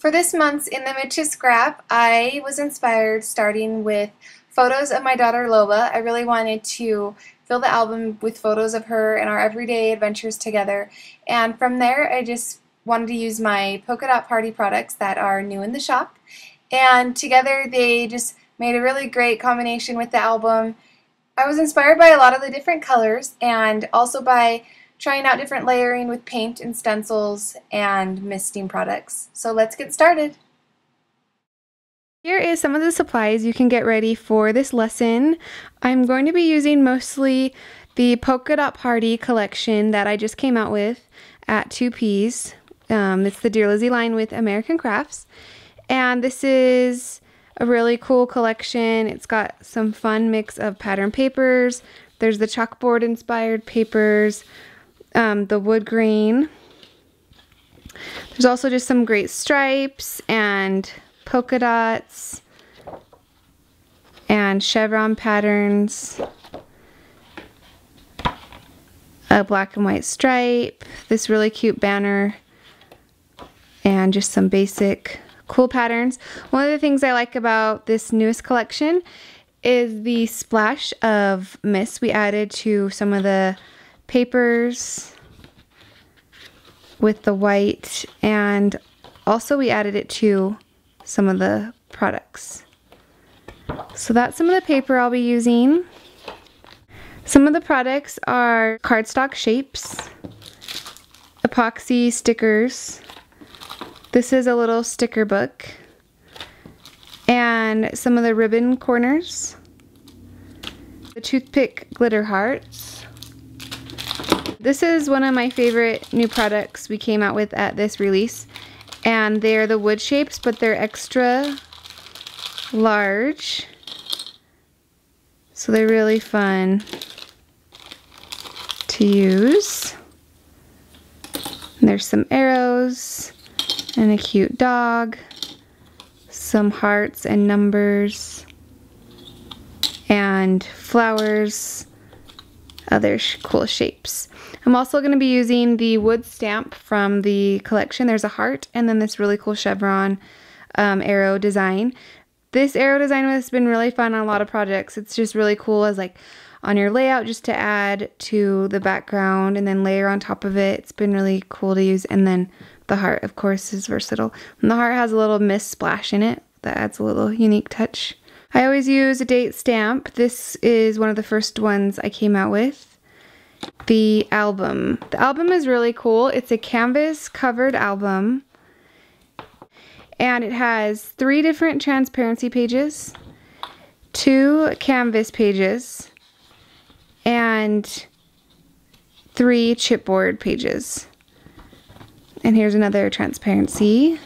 For this month's Image to Scrap, I was inspired starting with photos of my daughter Lola. I really wanted to fill the album with photos of her and our everyday adventures together. And from there, I just wanted to use my Polka Dot Party products that are new in the shop. And together they just made a really great combination with the album. I was inspired by a lot of the different colors and also by trying out different layering with paint and stencils and misting products. So let's get started. Here is some of the supplies you can get ready for this lesson. I'm going to be using mostly the Polka Dot Party collection that I just came out with at 2Ps. It's the Dear Lizzy line with American Crafts. And this is a really cool collection. It's got some fun mix of pattern papers. There's the chalkboard inspired papers, the wood grain. There's also just some great stripes and polka dots and chevron patterns, a black and white stripe, this really cute banner, and just some basic cool patterns. One of the things I like about this newest collection is the splash of mist we added to some of the papers with the white, and also we added it to some of the products. So that's some of the paper I'll be using. Some of the products are cardstock shapes, epoxy stickers. This is a little sticker book, and some of the ribbon corners, the toothpick glitter hearts. This is one of my favorite new products we came out with at this release, and they're the wood shapes, but they're extra large, so they're really fun to use. And there's some arrows and a cute dog, some hearts and numbers, and flowers, other cool shapes. I'm also going to be using the wood stamp from the collection. There's a heart and then this really cool chevron arrow design. This arrow design has been really fun on a lot of projects. It's just really cool as like on your layout, just to add to the background and then layer on top of it. It's been really cool to use. And then the heart, of course, is versatile. And the heart has a little mist splash in it that adds a little unique touch. I always use a date stamp. This is one of the first ones I came out with. The album. The album is really cool. It's a canvas covered album, and it has 3 different transparency pages, 2 canvas pages, and 3 chipboard pages. And here's another transparency,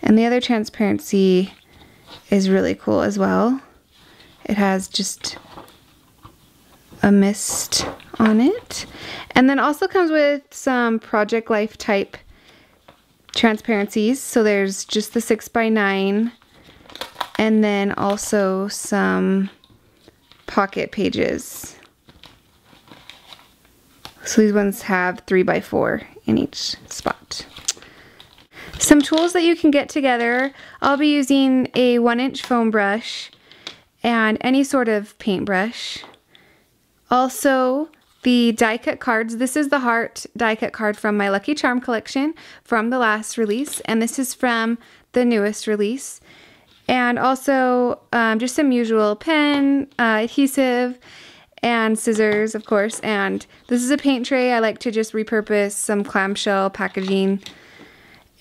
and the other transparency is really cool as well. It has just a mist on it, and then also comes with some Project Life type transparencies. So there's just the 6x9, and then also some pocket pages. So these ones have 3x4 in each spot. Some tools that you can get together. I'll be using a 1-inch foam brush and any sort of paintbrush. Also, the die cut cards. This is the heart die cut card from my Lucky Charm collection from the last release, and this is from the newest release. And also just some usual pen, adhesive, and scissors, of course. And this is a paint tray. I like to just repurpose some clamshell packaging.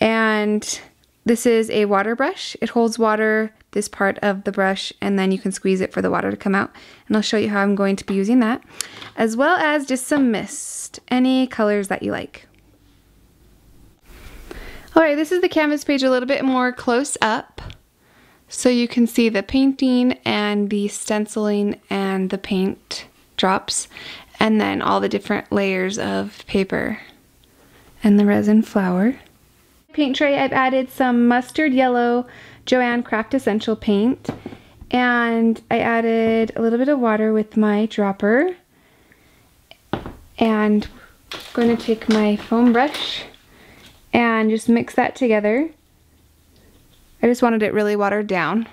And this is a water brush. It holds water, this part of the brush, and then you can squeeze it for the water to come out. And I'll show you how I'm going to be using that, as well as just some mist, any colors that you like. Alright, this is the canvas page a little bit more close up, so you can see the painting and the stenciling and the paint drops, and then all the different layers of paper and the resin flower. Paint tray, I've added some mustard yellow Joanne Craft Essential paint, and I added a little bit of water with my dropper, and I'm going to take my foam brush and just mix that together I just wanted it really watered down.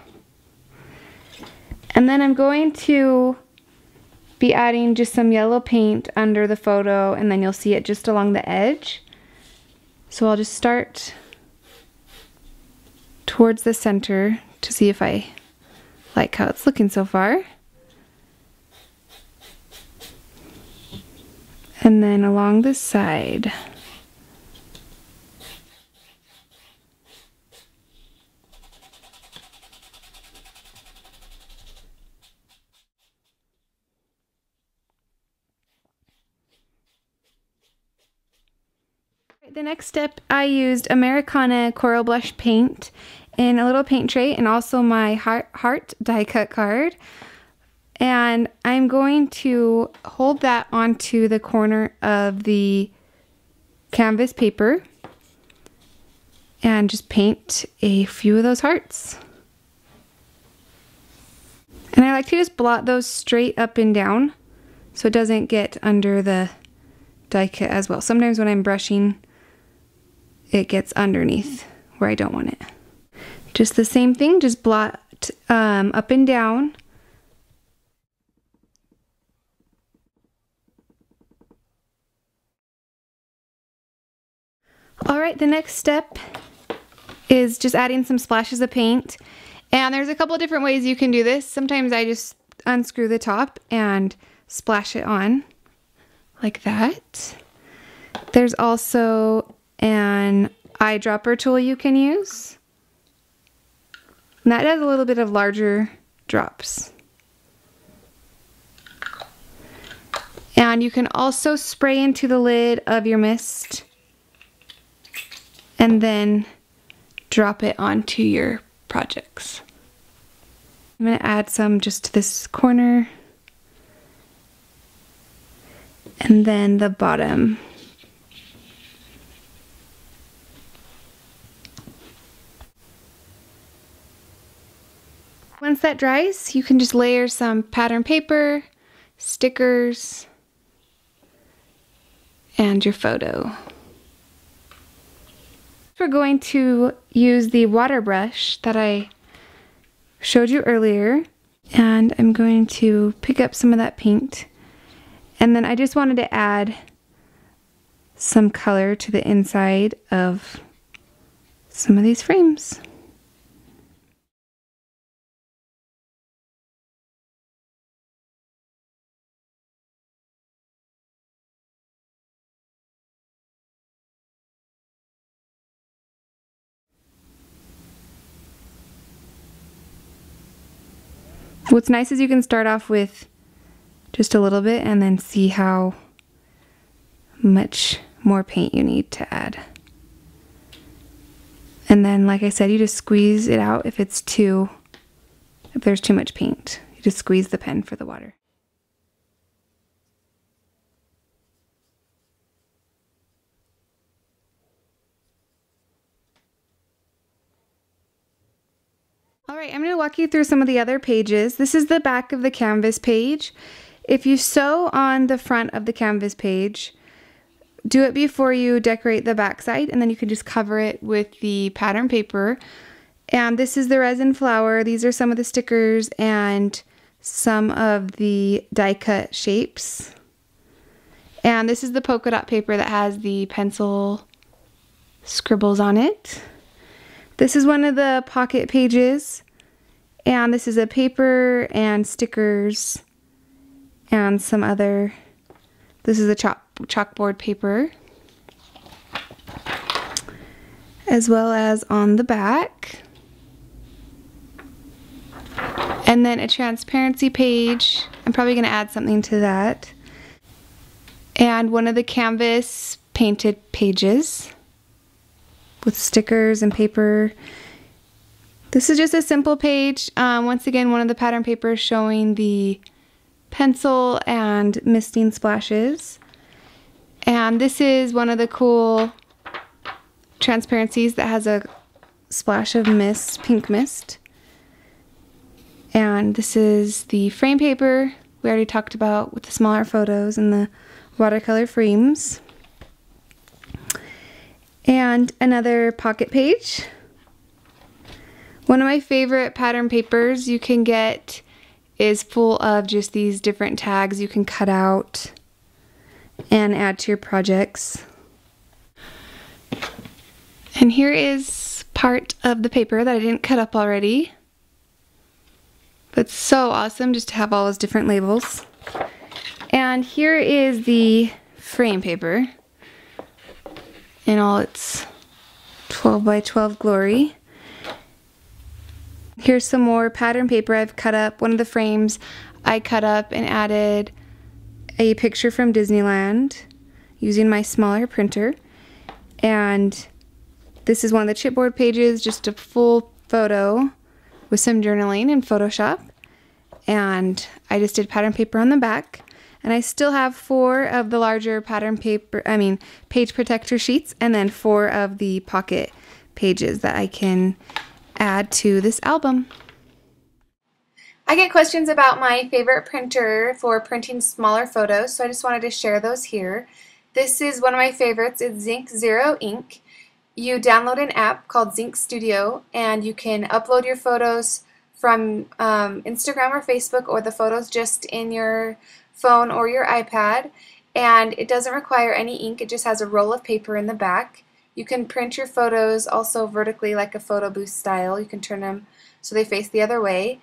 And then I'm going to be adding just some yellow paint under the photo, and then you'll see it just along the edge. So I'll just start towards the center to see if I like how it's looking so far. And then along the side. The next step, I used Americana Coral Blush paint in a little paint tray and also my heart die cut card. And I'm going to hold that onto the corner of the canvas paper and just paint a few of those hearts. And I like to just blot those straight up and down so it doesn't get under the die cut as well. Sometimes when I'm brushing, it gets underneath where I don't want it. Just the same thing, just blot up and down. Alright, the next step is just adding some splashes of paint. And there's a couple of different ways you can do this. Sometimes I just unscrew the top and splash it on like that. There's also an eyedropper tool you can use. And that does a little bit of larger drops. And you can also spray into the lid of your mist and then drop it onto your projects. I'm going to add some just to this corner and then the bottom. Once that dries, you can just layer some pattern paper, stickers, and your photo. We're going to use the water brush that I showed you earlier, and I'm going to pick up some of that paint, and then I just wanted to add some color to the inside of some of these frames. What's nice is you can start off with just a little bit and then see how much more paint you need to add. And then, like I said, you just squeeze it out if there's too much paint. You just squeeze the pen for the water. Alright, I'm going to walk you through some of the other pages. This is the back of the canvas page. If you sew on the front of the canvas page, do it before you decorate the back side, and then you can just cover it with the pattern paper. And this is the resin flower. These are some of the stickers and some of the die cut shapes. And this is the polka dot paper that has the pencil scribbles on it. This is one of the pocket pages, and this is a paper and stickers and some other, this is a chalkboard paper, as well as on the back. And then a transparency page. I'm probably going to add something to that. And one of the canvas painted pages with stickers and paper. This is just a simple page. Once again, one of the pattern papers showing the pencil and misting splashes. And this is one of the cool transparencies that has a splash of mist, pink mist. And this is the frame paper we already talked about with the smaller photos and the watercolor frames. And another pocket page. One of my favorite pattern papers you can get is full of just these different tags you can cut out and add to your projects. And here is part of the paper that I didn't cut up already. But it's so awesome just to have all those different labels. And here is the frame paper in all its 12 by 12 glory. Here's some more pattern paper I've cut up. One of the frames I cut up and added a picture from Disneyland using my smaller printer. And this is one of the chipboard pages, just a full photo with some journaling in Photoshop. And I just did pattern paper on the back. And I still have 4 of the larger pattern paper, page protector sheets, and then 4 of the pocket pages that I can add to this album. I get questions about my favorite printer for printing smaller photos, so I just wanted to share those here. This is one of my favorites. It's Zinc Zero Ink. You download an app called Zinc Studio, and you can upload your photos from Instagram or Facebook, or the photos just in your phone or your iPad. And it doesn't require any ink. It just has a roll of paper in the back. You can print your photos also vertically like a photo booth style. You can turn them so they face the other way.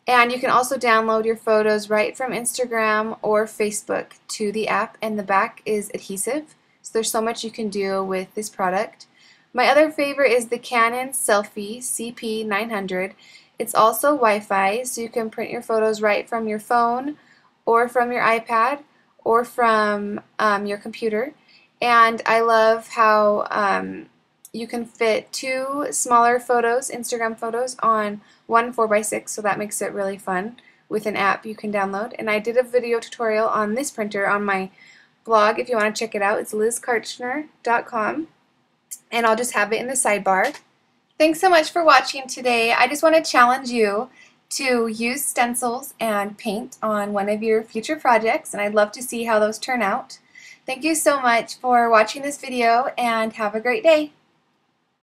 And you can also download your photos right from Instagram or Facebook to the app, and the back is adhesive. So there's so much you can do with this product. My other favorite is the Canon Selfie CP900. It's also Wi-Fi, so you can print your photos right from your phone or from your iPad or from your computer. And I love how you can fit 2 smaller photos, Instagram photos, on one 4x6, so that makes it really fun with an app you can download. And I did a video tutorial on this printer on my blog if you want to check it out. It's lizkartchner.com, and I'll just have it in the sidebar. Thanks so much for watching today. I just want to challenge you to use stencils and paint on one of your future projects, and I'd love to see how those turn out. Thank you so much for watching this video, and have a great day.